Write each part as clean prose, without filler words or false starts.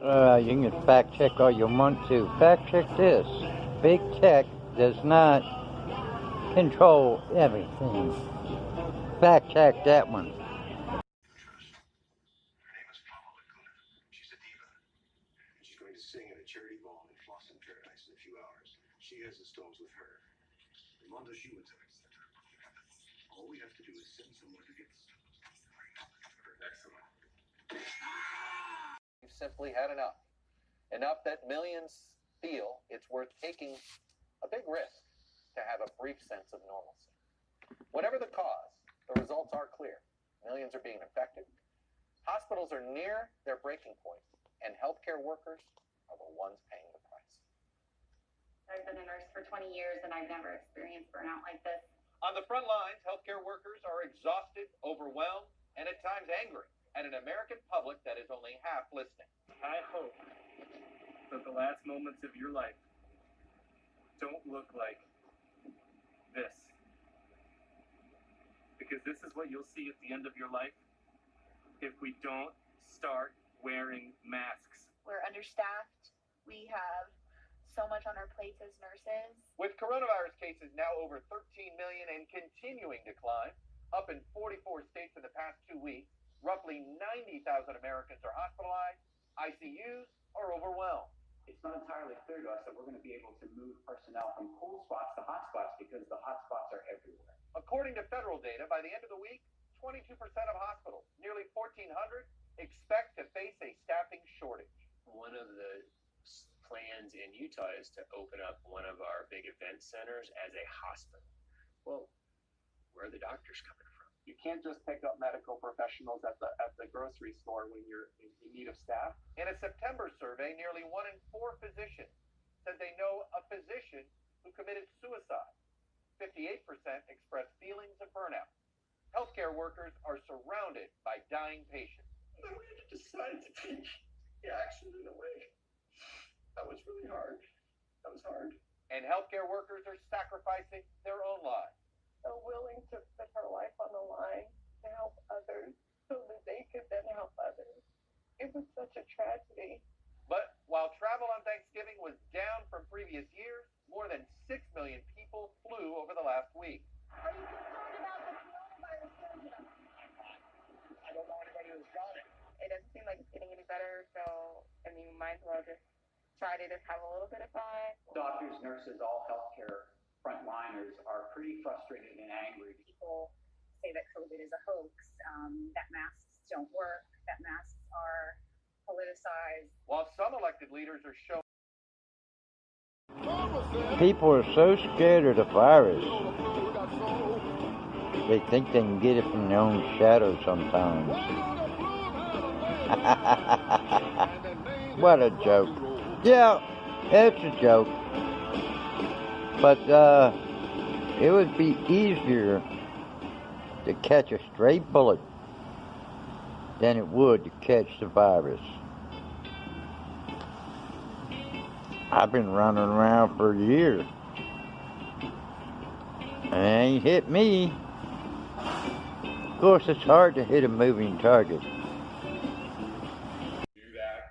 You can fact check all you want to. Fact check this. Big tech does not control everything. Fact check that one. She's going to sing at a charity ball in Flossin Paradise in a few hours. She has the Stones with her. Armando Schubert. All we have to do is send someone to get the Stones. Excellent. We've simply had enough. Enough that millions feel it's worth taking a big risk to have a brief sense of normalcy. Whatever the cause, the results are clear. Millions are being affected. Hospitals are near their breaking point, and healthcare workers are the ones paying the price. I've been a nurse for 20 years, and I've never experienced burnout like this. On the front lines, healthcare workers are exhausted, overwhelmed, and at times angry at an American public that is only half listening. I hope that the last moments of your life don't look like this. Because this is what you'll see at the end of your life if we don't start wearing masks. We're understaffed. We have so much on our plates as nurses. With coronavirus cases now over 13 million and continuing to climb, up in 44 states in the past 2 weeks, roughly 90,000 Americans are hospitalized, ICUs are overwhelmed. It's not entirely clear to us that we're going to be able to move personnel from cold spots to hot spots because the hot spots are everywhere. According to federal data, by the end of the week, 22% of hospitals, nearly 1,400, expect to face a staffing shortage. One of the plans in Utah is to open up one of our big event centers as a hospital. Well, where are the doctors coming from? You can't just pick up medical professionals at the grocery store when you're in need of staff. In a September survey, nearly 1 in 4 physicians said they know a physician who committed suicide. 58% expressed feelings of burnout. Healthcare workers are surrounded by dying patients. And we had to decide to take the action in a way. That was really hard. That was hard. And healthcare workers are sacrificing their own lives. So willing to put her life on the line to help others so that they could then help others. It was such a tragedy. But while travel on Thanksgiving was down from previous years, more than 6 million people flew over the last week. Are you concerned about the coronavirus symptoms? I don't know anybody who's got it. It doesn't seem like it's getting any better, so I mean, we might as well just try to just have a little bit of fun. Doctors, nurses, all healthcare frontliners are pretty frustrated and angry. People say that COVID is a hoax, that masks don't work, that masks are politicized. While some elected leaders are showing People are so scared of the virus. They think they can get it from their own shadow sometimes. What a joke. Yeah, it's a joke. But it would be easier to catch a stray bullet than it would to catch the virus. I've been running around for years. And it ain't hit me. Of course, it's hard to hit a moving target. Do that.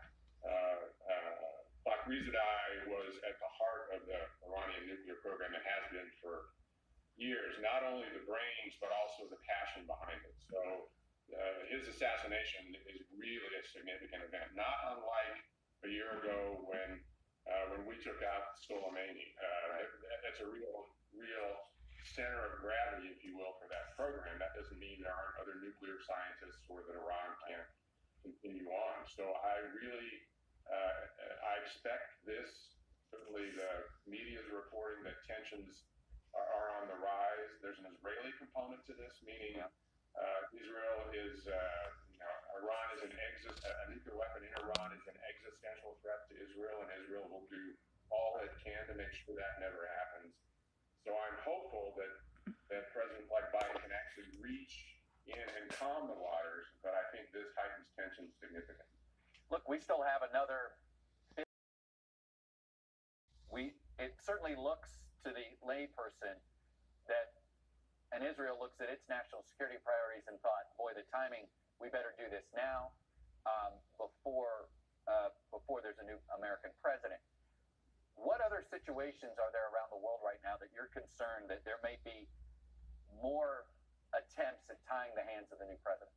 Fakhrizadeh was at the heart of the Iranian nuclear program and has been for years. Not only the brains, but also the passion behind it. So his assassination is really a significant event. Not unlike a year ago when we took out Soleimani. That's a real center of gravity, if you will, for that program. That doesn't mean there aren't other nuclear scientists or that Iran can't continue on. So I really, I expect this. Certainly the media is reporting that tensions are on the rise. There's an Israeli component to this, meaning Israel is, Iran is a nuclear weapon in Iran is an existential threat to Israel, and Israel will do all it can to make sure that never happens. So I'm hopeful that President Biden can actually reach in and calm the waters, but I think this heightens tension significantly. Look, we still have another. It certainly looks to the layperson that, and Israel looks at its national security priorities and thought, boy, the timing, we better do this now, before before there's a new American president. What other situations are there around the world right now that you're concerned that there may be more attempts at tying the hands of the new president?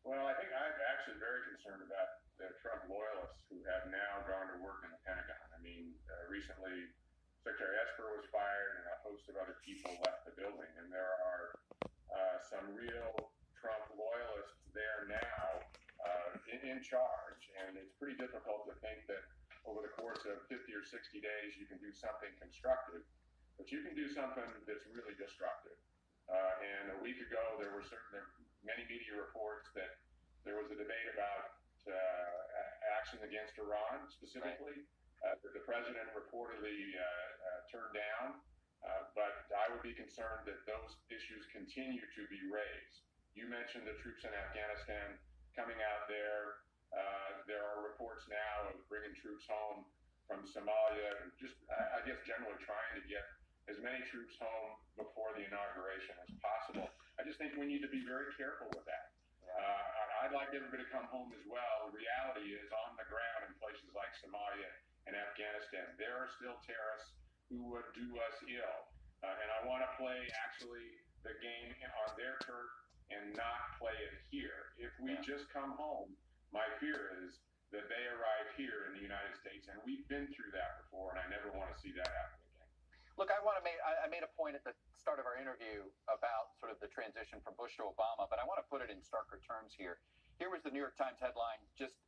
Well, I think I'm actually very concerned about the Trump loyalists who have now gone to work in the Pentagon. I mean, recently Secretary Esper was fired and a host of other people left the building, and there are some real Trump loyalists there now in charge, and it's pretty difficult to think that over the course of 50 or 60 days you can do something constructive, but you can do something that's really destructive. And a week ago there were many media reports that there was a debate about action against Iran specifically, that the president reportedly turned down, but I would be concerned that those issues continue to be raised. You mentioned the troops in Afghanistan coming out there. There are reports now of bringing troops home from Somalia, and just, I guess, generally trying to get as many troops home before the inauguration as possible. I just think we need to be very careful with that. I'd like everybody to come home as well. The reality is, on the ground in places like Somalia and Afghanistan, there are still terrorists who would do us ill. And I want to play actually the game on their turf and not play it here. If we just come home, my fear is that they arrive here in the United States, and we've been through that before, and I never want to see that happen again. Look, I made a point at the start of our interview about sort of the transition from Bush to Obama, but I want to put it in starker terms here. Here was the New York Times headline just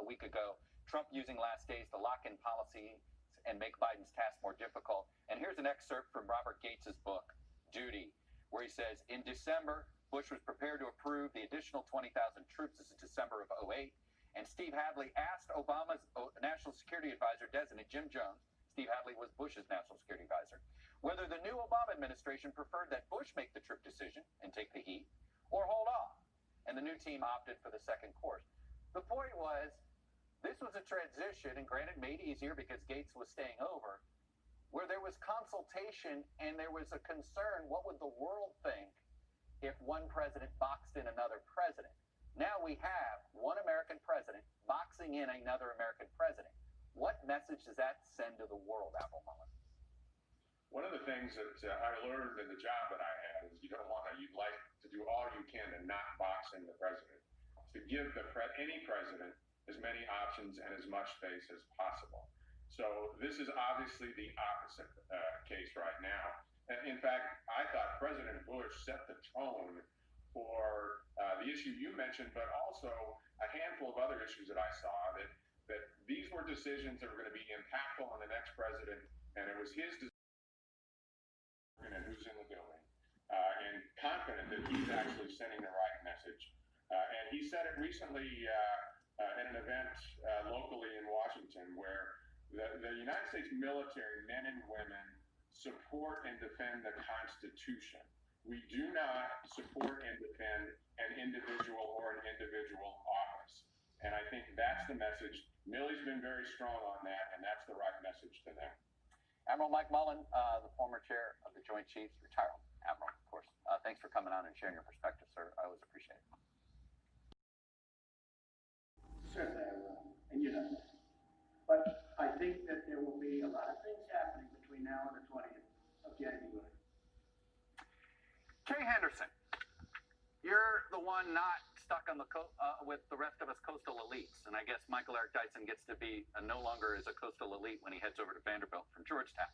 a week ago: Trump using last days to lock in policies and make Biden's task more difficult. And here's an excerpt from Robert Gates's book, Duty, where he says, in December, Bush was prepared to approve the additional 20,000 troops. This is December of 2008. And Steve Hadley asked Obama's National Security Advisor designate, Jim Jones — Steve Hadley was Bush's National Security Advisor — whether the new Obama administration preferred that Bush make the trip decision and take the heat, or hold off. And the new team opted for the second course. The point was, this was a transition, and granted made easier because Gates was staying over, where there was consultation and there was a concern, what would the world think if one president boxed in another president? Now we have one American president boxing in another American president. What message does that send to the world, Admiral Mullen? One of the things that I learned in the job that I had is you'd like to do all you can to not box in the president, to give any president as many options and as much space as possible. So this is obviously the opposite case right now. And in fact, I thought President Bush set the tone for the issue you mentioned, but also a handful of other issues that I saw, that these were decisions that were going to be impactful on the next president, and it was his decision and who's in the building, and confident that he's actually sending the right message. And he said it recently at an event locally in Washington, where the United States military, men and women, support and defend the Constitution. We do not support and defend an individual or an individual office. And I think that's the message. Milley's been very strong on that, and that's the right message to them. Admiral Mike Mullen, the former chair of the Joint Chiefs, retired Admiral, of course. Thanks for coming on and sharing your perspective, sir. I always appreciate it. Certainly I will, and you know that. But I think that there will be a lot of things happening between now and the 20th of January. Kay Henderson, you're the one not stuck on the with the rest of us coastal elites, and I guess Michael Eric Dyson gets to be no longer as a coastal elite when he heads over to Vanderbilt from Georgetown.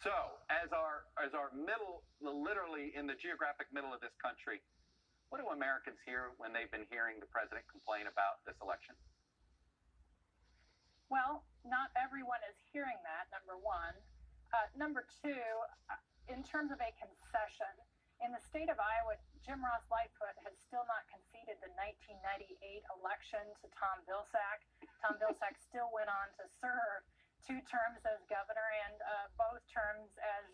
So, as our middle, literally in the geographic middle of this country, what do Americans hear when they've been hearing the president complain about this election? Well, not everyone is hearing that, number one. Number two, in terms of a concession, in the state of Iowa, Jim Ross Lightfoot has still not conceded the 1998 election to Tom Vilsack. Tom Vilsack still went on to serve 2 terms as governor and both terms as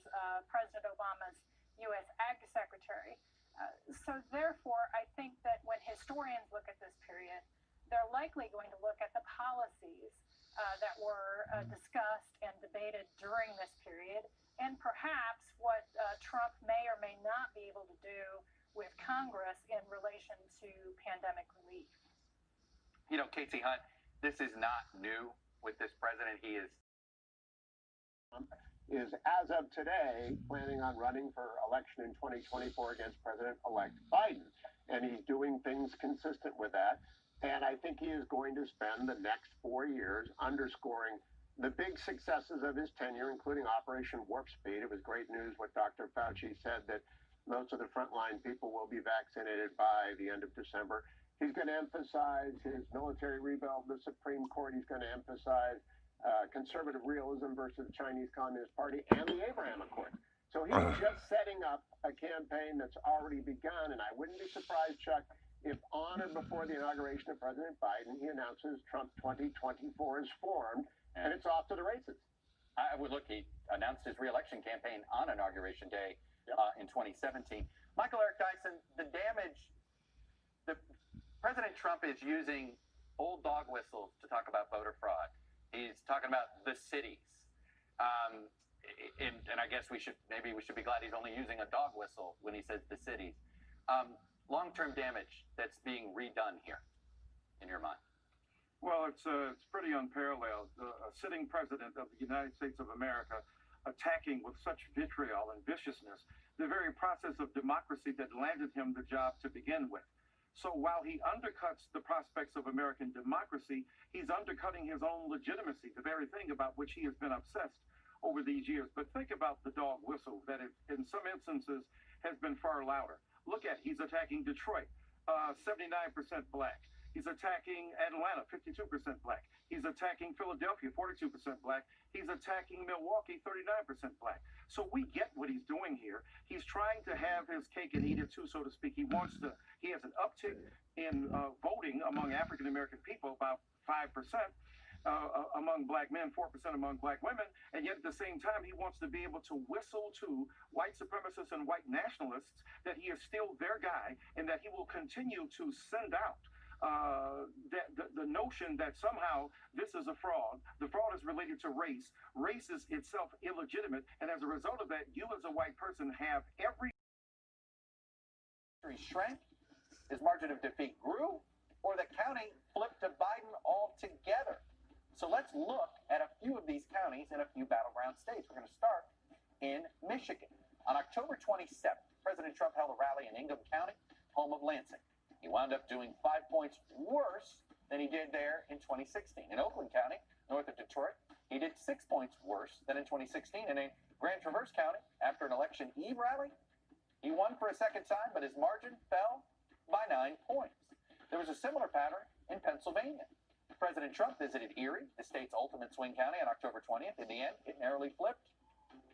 President Obama's U.S. Ag Secretary. So therefore, I think that when historians look at this period, they're likely going to look at the policies that were discussed and debated during this period, and perhaps what Trump may or may not be able to do with Congress in relation to pandemic relief. You know, Casey Hunt, this is not new with this president. He is as of today planning on running for election in 2024 against President-elect Biden. And he's doing things consistent with that. And I think he is going to spend the next 4 years underscoring the big successes of his tenure, including Operation Warp Speed. It was great news what Dr. Fauci said, that most of the frontline people will be vaccinated by the end of December. He's going to emphasize his military rebuild, the Supreme Court. He's going to emphasize conservative realism versus the Chinese Communist Party and the Abraham Accord. So he's just setting up a campaign that's already begun, and I wouldn't be surprised, Chuck, if on or before the inauguration of President Biden, he announces Trump 2024 is formed, and it's off to the races. I would look, he announced his reelection campaign on Inauguration Day in 2017. Michael Eric Dyson, the damage, President Trump is using old dog whistles to talk about voter fraud. He's talking about the cities. And I guess we should be glad he's only using a dog whistle when he says the cities. Long-term damage that's being redone here, in your mind? Well, it's pretty unparalleled. A sitting president of the United States of America attacking with such vitriol and viciousness the very process of democracy that landed him the job to begin with. So while he undercuts the prospects of American democracy, he's undercutting his own legitimacy, the very thing about which he has been obsessed over these years. But think about the dog whistle that in some instances has been far louder. Look at, he's attacking Detroit, 79% black. He's attacking Atlanta, 52% black. He's attacking Philadelphia, 42% black. He's attacking Milwaukee, 39% black. So we get what he's doing here. He's trying to have his cake and eat it too, so to speak. He has an uptick in voting among African-American people, about 5%. Among black men, 4% among black women, and yet at the same time he wants to be able to whistle to white supremacists and white nationalists that he is still their guy and that he will continue to send out the notion that somehow this is a fraud. The fraud is related to race. Race is itself illegitimate, and as a result of that, you as a white person have every shrank, his margin of defeat grew, or the county flipped to Biden altogether. So let's look at a few of these counties in a few battleground states. We're going to start in Michigan. On October 27th, President Trump held a rally in Ingham County, home of Lansing. He wound up doing 5 points worse than he did there in 2016. In Oakland County, north of Detroit, he did 6 points worse than in 2016. And in Grand Traverse County, after an election eve rally, he won for a second time, but his margin fell by 9 points. There was a similar pattern in Pennsylvania. President Trump visited Erie, the state's ultimate swing county, on October 20th. In the end, it narrowly flipped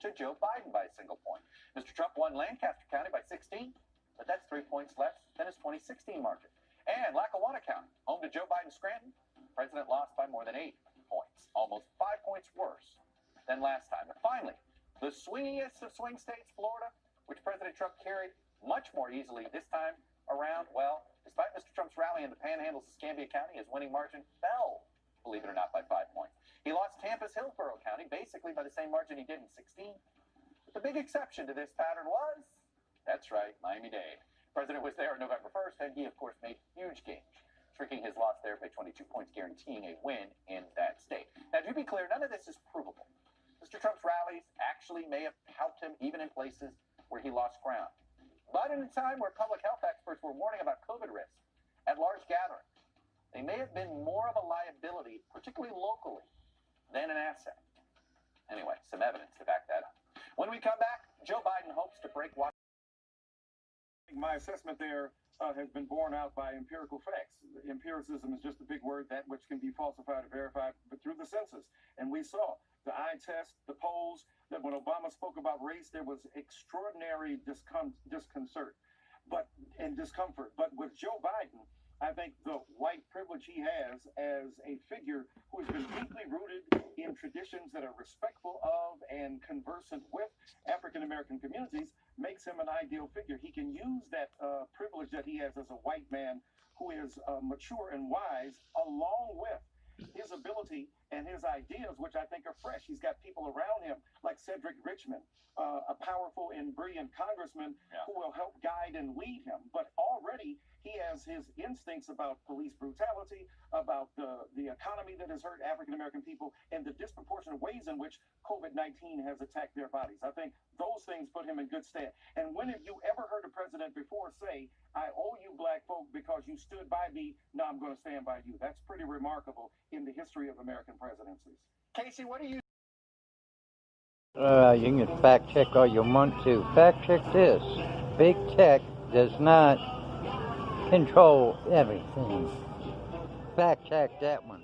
to Joe Biden by a single point. Mr. Trump won Lancaster County by 16, but that's 3 points less than his 2016 margin. And Lackawanna County, home to Joe Biden's Scranton, the president lost by more than 8 points, almost 5 points worse than last time. And finally, the swingiest of swing states, Florida, which President Trump carried much more easily this time around. Well, despite Mr. Trump's rally in the Panhandle of Escambia County, his winning margin fell, believe it or not, by 5 points. He lost Tampa's Hillsborough County basically by the same margin he did in 16. But the big exception to this pattern was, that's right, Miami-Dade. The president was there on November 1st, and he, of course, made huge gains, shrinking his loss there by 22 points, guaranteeing a win in that state. Now, to be clear, none of this is provable. Mr. Trump's rallies actually may have helped him even in places where he lost ground. But in a time where public health experts were warning about COVID risks at large gatherings, they may have been more of a liability, particularly locally, than an asset. Anyway, some evidence to back that up. When we come back, Joe Biden hopes to break Washington. My assessment there has been borne out by empirical facts. Empiricism is just a big word, that which can be falsified or verified, but through the census. And we saw the eye test, the polls, that when Obama spoke about race, there was extraordinary disconcert and discomfort. But with Joe Biden, I think the white privilege he has as a figure who has been deeply rooted in traditions that are respectful of and conversant with African-American communities makes him an ideal figure. He can use that privilege that he has as a white man who is mature and wise, along with his ability and his ideas, which I think are fresh. He's got people around him like Cedric Richmond, a powerful and brilliant congressman who will help guide and lead him. But already He has his instincts about police brutality, about the economy that has hurt African American people, and the disproportionate ways in which COVID-19 has attacked their bodies. I think those things put him in good stead. And when have you ever heard a president before say, I owe you black folk because you stood by me, now I'm going to stand by you? That's pretty remarkable in the history of American presidencies. Casey, what do you... You can fact check all you want to. Fact check this. Big tech does not control everything. Fact check that one.